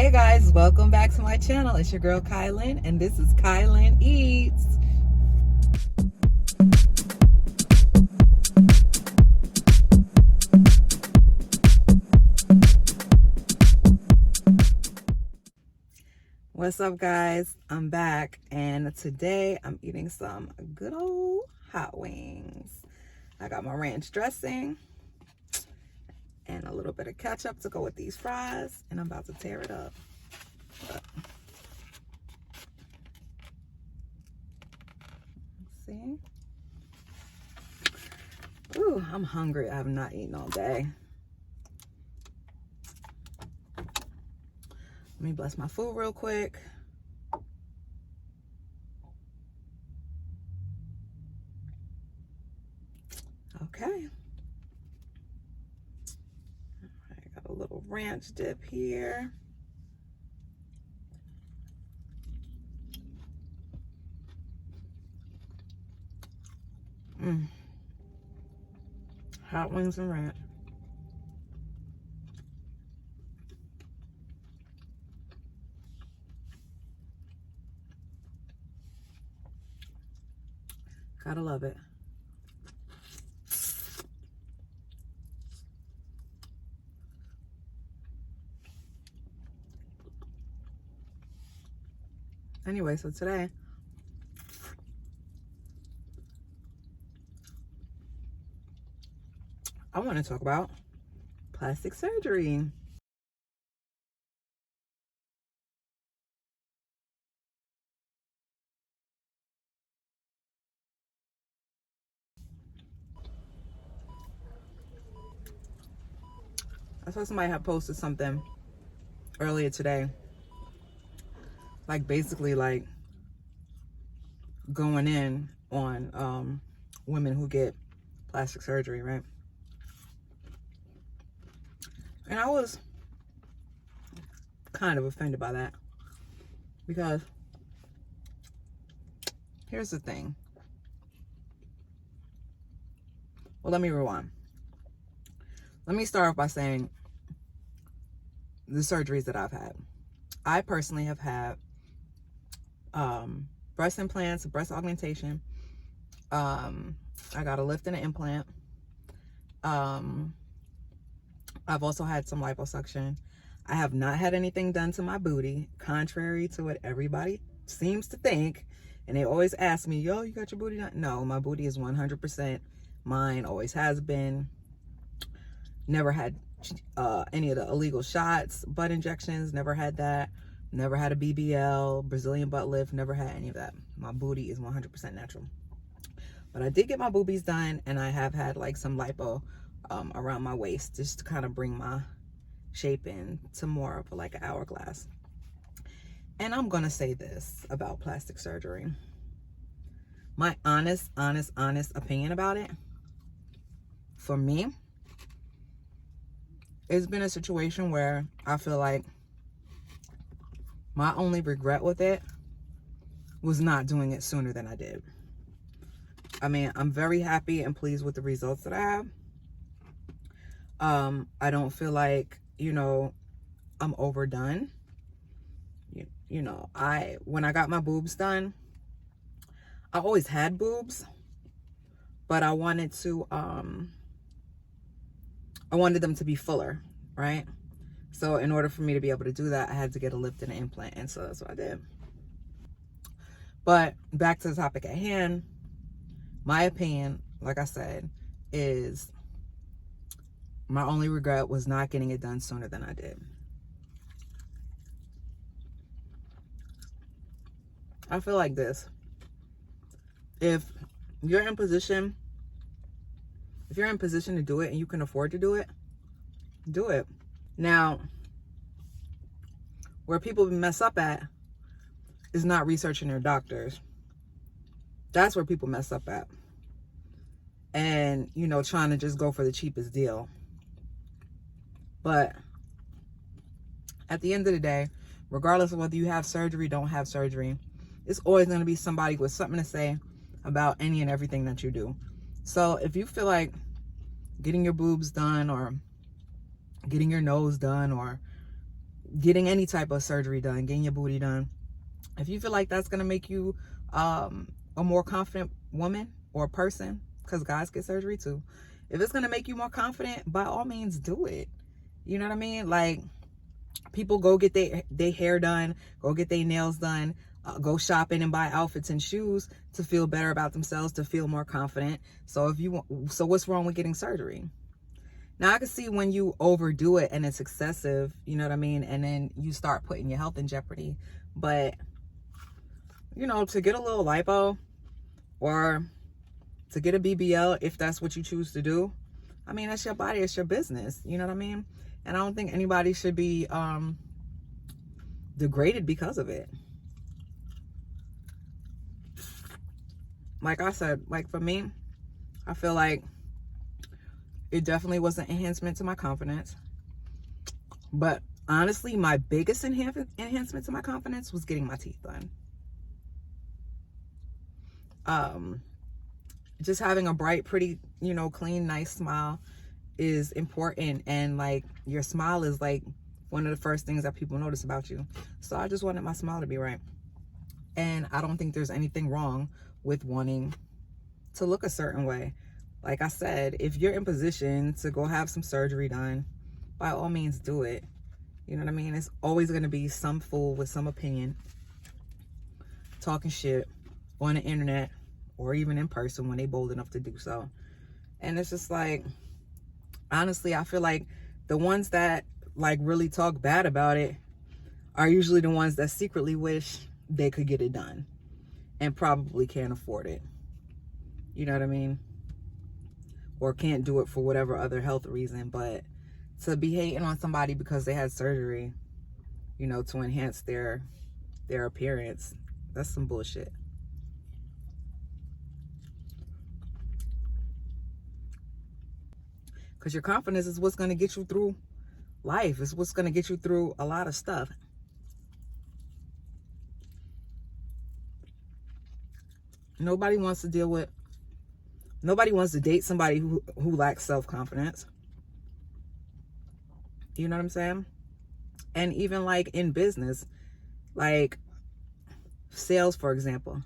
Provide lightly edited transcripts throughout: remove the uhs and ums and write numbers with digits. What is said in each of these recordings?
Hey guys, welcome back to my channel. It's your girl Kailynn, and this is Kailynn Eats. What's up guys? I'm back, and today I'm eating some good old hot wings. I got my ranch dressing and a little bit of ketchup to go with these fries, and I'm about to tear it up. Let's see. Ooh, I'm hungry. I have not eaten all day. Let me bless my food real quick. Okay. I got a little ranch dip here. Hot wings and ranch. Gotta love it. Anyway, so today I want to talk about plastic surgery. I saw somebody had posted something earlier today, like basically like going in on women who get plastic surgery, right? And I was kind of offended by that, because here's the thing. Well, let me rewind. Let me start off by saying the surgeries that I've had. I personally have had breast implants, breast augmentation. I got a lift and an implant. I've also had some liposuction. I have not had anything done to my booty, contrary to what everybody seems to think. And they always ask me, yo, you got your booty done? No, my booty is 100% mine, always has been. Never had any of the illegal shots, butt injections, never had that. Never had a BBL, Brazilian butt lift, never had any of that. My booty is 100% natural. But I did get my boobies done, and I have had like some lipo around my waist, just to kind of bring my shape in to more of like an hourglass. And I'm gonna say this about plastic surgery. My honest opinion about it, for me, it's been a situation where I feel like my only regret with it was not doing it sooner than I did. I mean, I'm very happy and pleased with the results that I have. I don't feel like, you know, I'm overdone. You know, when I got my boobs done, I always had boobs, but I wanted them to be fuller, right? So in order for me to be able to do that, I had to get a lift and an implant, and so that's what I did. But back to the topic at hand, my opinion, like I said, is my only regret was not getting it done sooner than I did. I feel like this. If you're in position to do it and you can afford to do it, do it. Now, where people mess up at is not researching their doctors. That's where people mess up at. And, you know, trying to just go for the cheapest deal. But at the end of the day, regardless of whether you have surgery, don't have surgery, it's always going to be somebody with something to say about any and everything that you do. So if you feel like getting your boobs done or getting your nose done or getting any type of surgery done, getting your booty done, if you feel like that's going to make you a more confident woman or person, because guys get surgery too, if it's going to make you more confident, by all means do it. You know what I mean? Like, people go get their hair done, go get their nails done, go shopping and buy outfits and shoes to feel better about themselves, to feel more confident. So so what's wrong with getting surgery? Now, I can see when you overdo it and it's excessive, you know what I mean? And then you start putting your health in jeopardy. But, you know, to get a little lipo or to get a BBL, if that's what you choose to do, I mean, that's your body, it's your business. You know what I mean? And I don't think anybody should be degraded because of it. Like I said, like for me, I feel like it definitely was an enhancement to my confidence. But honestly, my biggest enhancement to my confidence was getting my teeth done. Just having a bright, pretty, you know, clean, nice smile is important. And like, your smile is like one of the first things that people notice about you. So I just wanted my smile to be right. And I don't think there's anything wrong with wanting to look a certain way. Like I said, if you're in position to go have some surgery done, by all means do it. You know what I mean? It's always going to be some fool with some opinion talking shit on the internet or even in person when they bold enough to do so. And it's just like, honestly, I feel like the ones that like really talk bad about it are usually the ones that secretly wish they could get it done and probably can't afford it. You know what I mean? Or can't do it for whatever other health reason. But to be hating on somebody because they had surgery, you know, to enhance their appearance, that's some bullshit. Because your confidence is what's going to get you through life. It's what's going to get you through a lot of stuff. Nobody wants to date somebody who lacks self-confidence. You know what I'm saying? And even like in business, like sales, for example.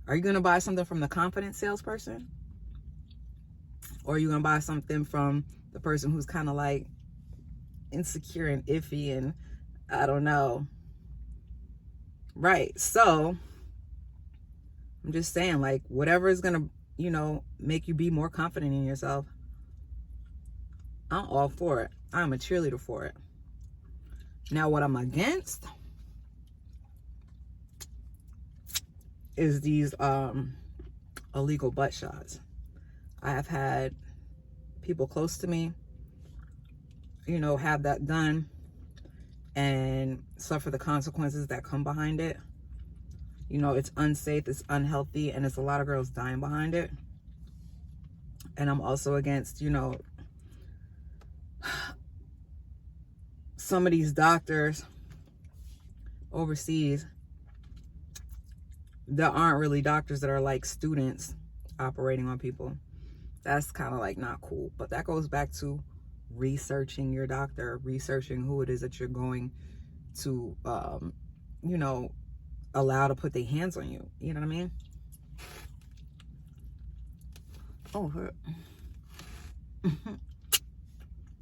Are you going to buy something from the confident salesperson? Or are you going to buy something from the person who's kind of like insecure and iffy and I don't know? Right. So I'm just saying, like, whatever is going to, you know, make you be more confident in yourself, I'm all for it. I'm a cheerleader for it. Now, what I'm against is these illegal butt shots. I have had people close to me, you know, have that done and suffer the consequences that come behind it. You know, it's unsafe, it's unhealthy, and it's a lot of girls dying behind it. And I'm also against, you know, some of these doctors overseas that aren't really doctors, that are like students operating on people. That's kind of like not cool. But that goes back to researching your doctor, researching who it is that you're going to, you know, allow to put their hands on you. You know what I mean? Oh,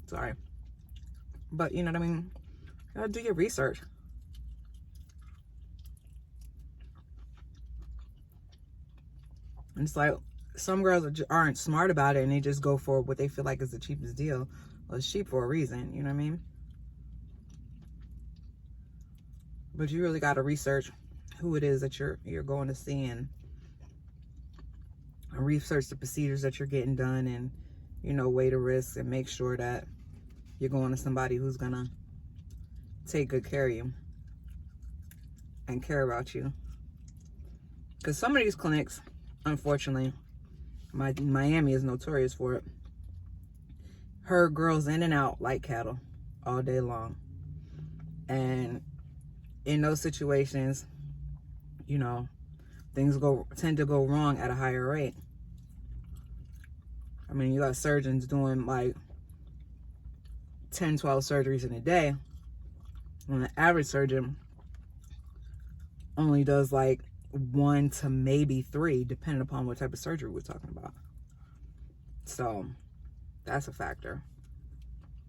sorry. But you know what I mean? You gotta do your research. And it's like, some girls aren't smart about it and they just go for what they feel like is the cheapest deal. Well, it's cheap for a reason, you know what I mean? But you really gotta research who it is that you're going to see, and research the procedures that you're getting done, and, you know, weigh the risks and make sure that you're going to somebody who's gonna take good care of you and care about you. Because some of these clinics, unfortunately, Miami is notorious for it, herd girls in and out like cattle all day long. And in those situations, you know, things tend to go wrong at a higher rate. I mean, you got surgeons doing like 10, 12 surgeries in a day. when the average surgeon only does like 1 to maybe 3, depending upon what type of surgery we're talking about. So that's a factor.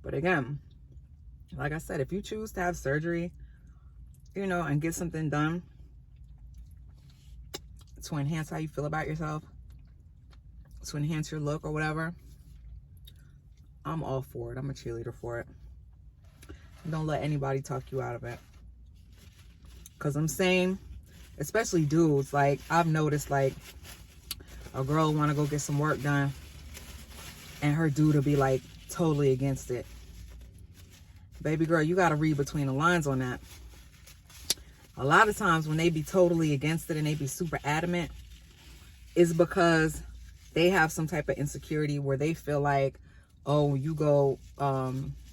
But again, like I said, if you choose to have surgery, and get something done to enhance how you feel about yourself, to enhance your look or whatever, I'm all for it. I'm a cheerleader for it. Don't let anybody talk you out of it. Because I'm saying, especially dudes, like I've noticed, like a girl want to go get some work done and her dude will be like totally against it. Baby girl, you got to read between the lines on that. A lot of times when they be totally against it and they be super adamant, is because they have some type of insecurity where they feel like, oh, you go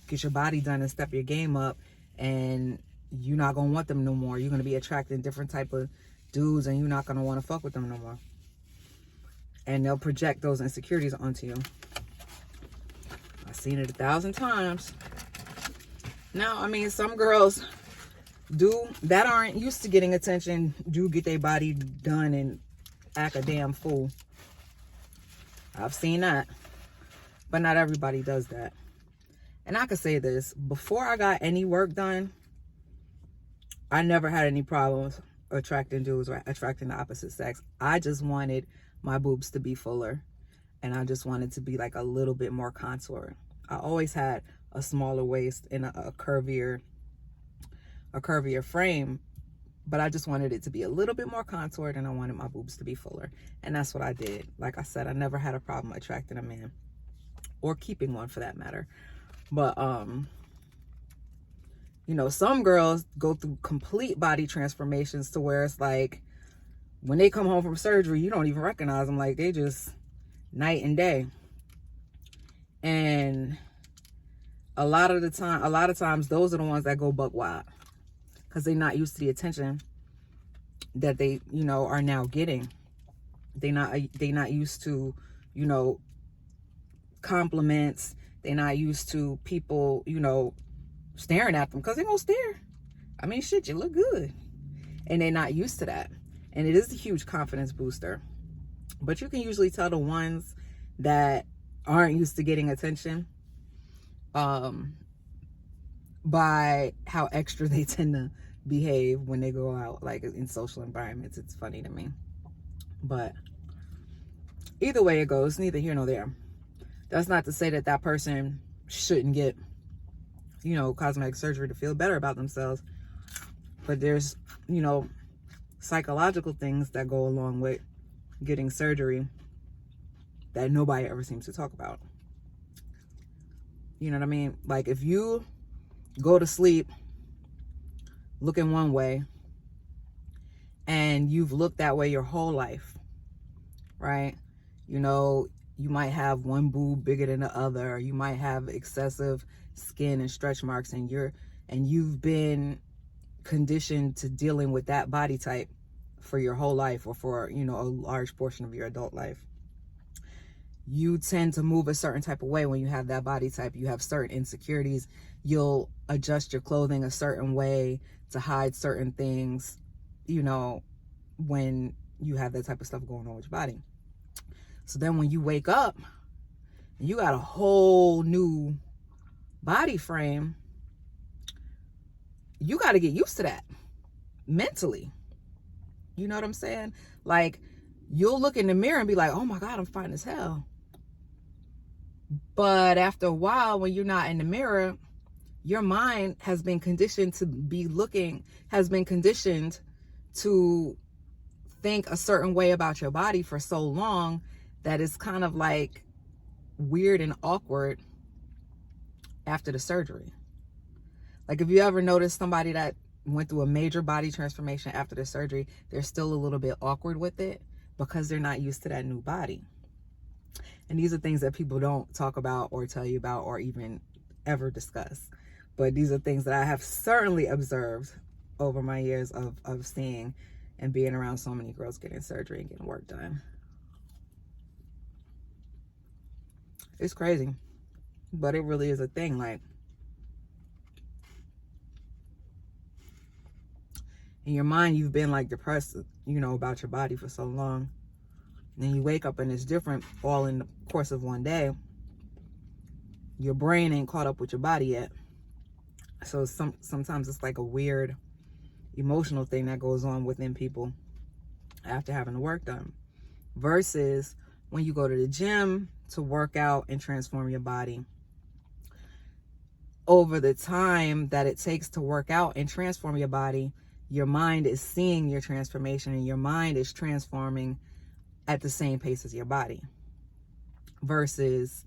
get your body done and step your game up and you're not going to want them no more. You're going to be attracting different type of dudes and you're not going to want to fuck with them no more. And they'll project those insecurities onto you. I've seen it 1,000 times. Now, I mean, some girls that aren't used to getting attention do get their body done and act a damn fool. I've seen that. But not everybody does that. And I could say this, before I got any work done, I never had any problems attracting dudes or attracting the opposite sex. I just wanted my boobs to be fuller. And I just wanted to be like a little bit more contoured. I always had a smaller waist and a curvier frame, but I just wanted it to be a little bit more contoured and I wanted my boobs to be fuller. And that's what I did. Like I said, I never had a problem attracting a man or keeping one for that matter. But, some girls go through complete body transformations to where it's like when they come home from surgery, you don't even recognize them. Like they just night and day. And a lot of times those are the ones that go buck wild because they're not used to the attention that they, are now getting. They not used to, compliments. They're not used to people, staring at them because they're gonna stare. I mean, shit, you look good. And they're not used to that. And it is a huge confidence booster. But you can usually tell the ones that aren't used to getting attention by how extra they tend to behave when they go out, like in social environments. It's funny to me. But either way it goes, neither here nor there. That's not to say that that person shouldn't get, cosmetic surgery to feel better about themselves. But there's, psychological things that go along with getting surgery that nobody ever seems to talk about. You know what I mean? Like if you go to sleep looking one way and you've looked that way your whole life, right? You might have one boob bigger than the other, or you might have excessive skin and stretch marks, and you've been conditioned to dealing with that body type for your whole life, or for a large portion of your adult life. You tend to move a certain type of way when you have that body type. You have certain insecurities. You'll adjust your clothing a certain way to hide certain things, when you have that type of stuff going on with your body. So then when you wake up and you got a whole new body frame, you got to get used to that mentally. You know what I'm saying? Like you'll look in the mirror and be like, oh my God, I'm fine as hell. But after a while, when you're not in the mirror, your mind has been conditioned to think a certain way about your body for so long that it's kind of like weird and awkward after the surgery. Like if you ever notice somebody that went through a major body transformation after the surgery, they're still a little bit awkward with it because they're not used to that new body. And these are things that people don't talk about or tell you about or even ever discuss. But these are things that I have certainly observed over my years of seeing and being around so many girls getting surgery and getting work done. It's crazy, but it really is a thing. Like In your mind, you've been like depressed, about your body for so long. And then you wake up and it's different all in the course of one day. Your brain ain't caught up with your body yet. So sometimes it's like a weird emotional thing that goes on within people after having the work done. Versus when you go to the gym to work out and transform your body. Over the time that it takes to work out and transform your body, your mind is seeing your transformation, and your mind is transforming at the same pace as your body. Versus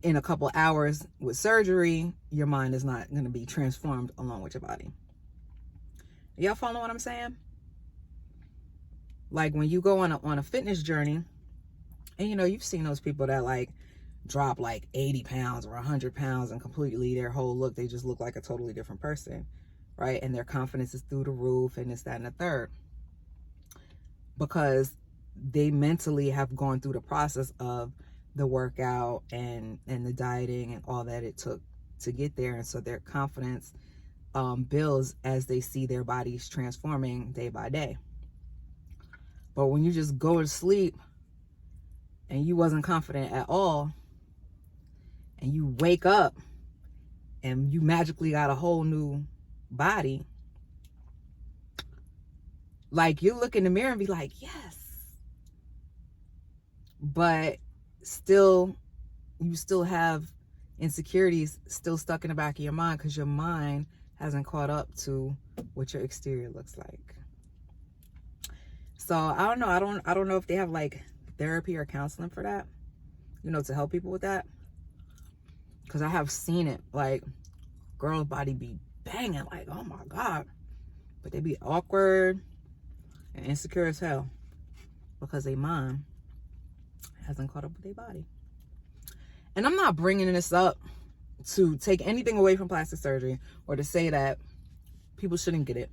in a couple hours with surgery, your mind is not going to be transformed along with your body. Y'all follow what I'm saying? Like when you go on a fitness journey, and you've seen those people that like drop like 80 pounds or 100 pounds and completely their whole look, they just look like a totally different person, right? And their confidence is through the roof and this, that, and the third. Because they mentally have gone through the process of the workout and the dieting and all that it took to get there. And so their confidence builds as they see their bodies transforming day by day. But when you just go to sleep and you wasn't confident at all, and you wake up and you magically got a whole new body, like you look in the mirror and be like, yes. But still, you still have insecurities still stuck in the back of your mind because your mind hasn't caught up to what your exterior looks like. So I don't know. I don't know if they have like therapy or counseling for that, to help people with that. Because I have seen it, like girls' body be banging, like, oh my God. But they be awkward and insecure as hell because their mind hasn't caught up with their body. And I'm not bringing this up to take anything away from plastic surgery or to say that people shouldn't get it.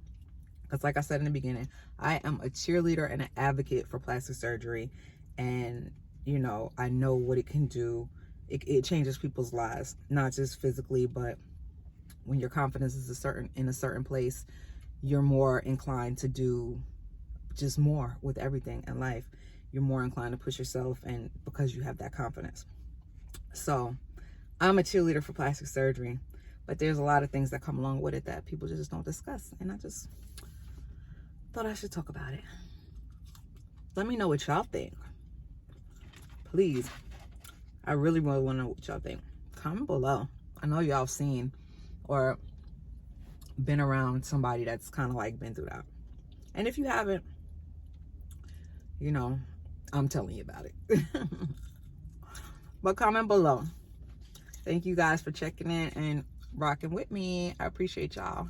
Because like I said in the beginning, I am a cheerleader and an advocate for plastic surgery. And, I know what it can do. It changes people's lives, not just physically, but when your confidence is in a certain place, you're more inclined to do just more with everything in life. You're more inclined to push yourself, and because you have that confidence. So I'm a cheerleader for plastic surgery, but there's a lot of things that come along with it that people just don't discuss. And I just thought I should talk about it. Let me know what y'all think. Please. I really want to know what y'all think. Comment below. I know y'all seen or been around somebody that's kind of like been through that. And if you haven't, I'm telling you about it. But comment below. Thank you guys for checking in and rocking with me. I appreciate y'all.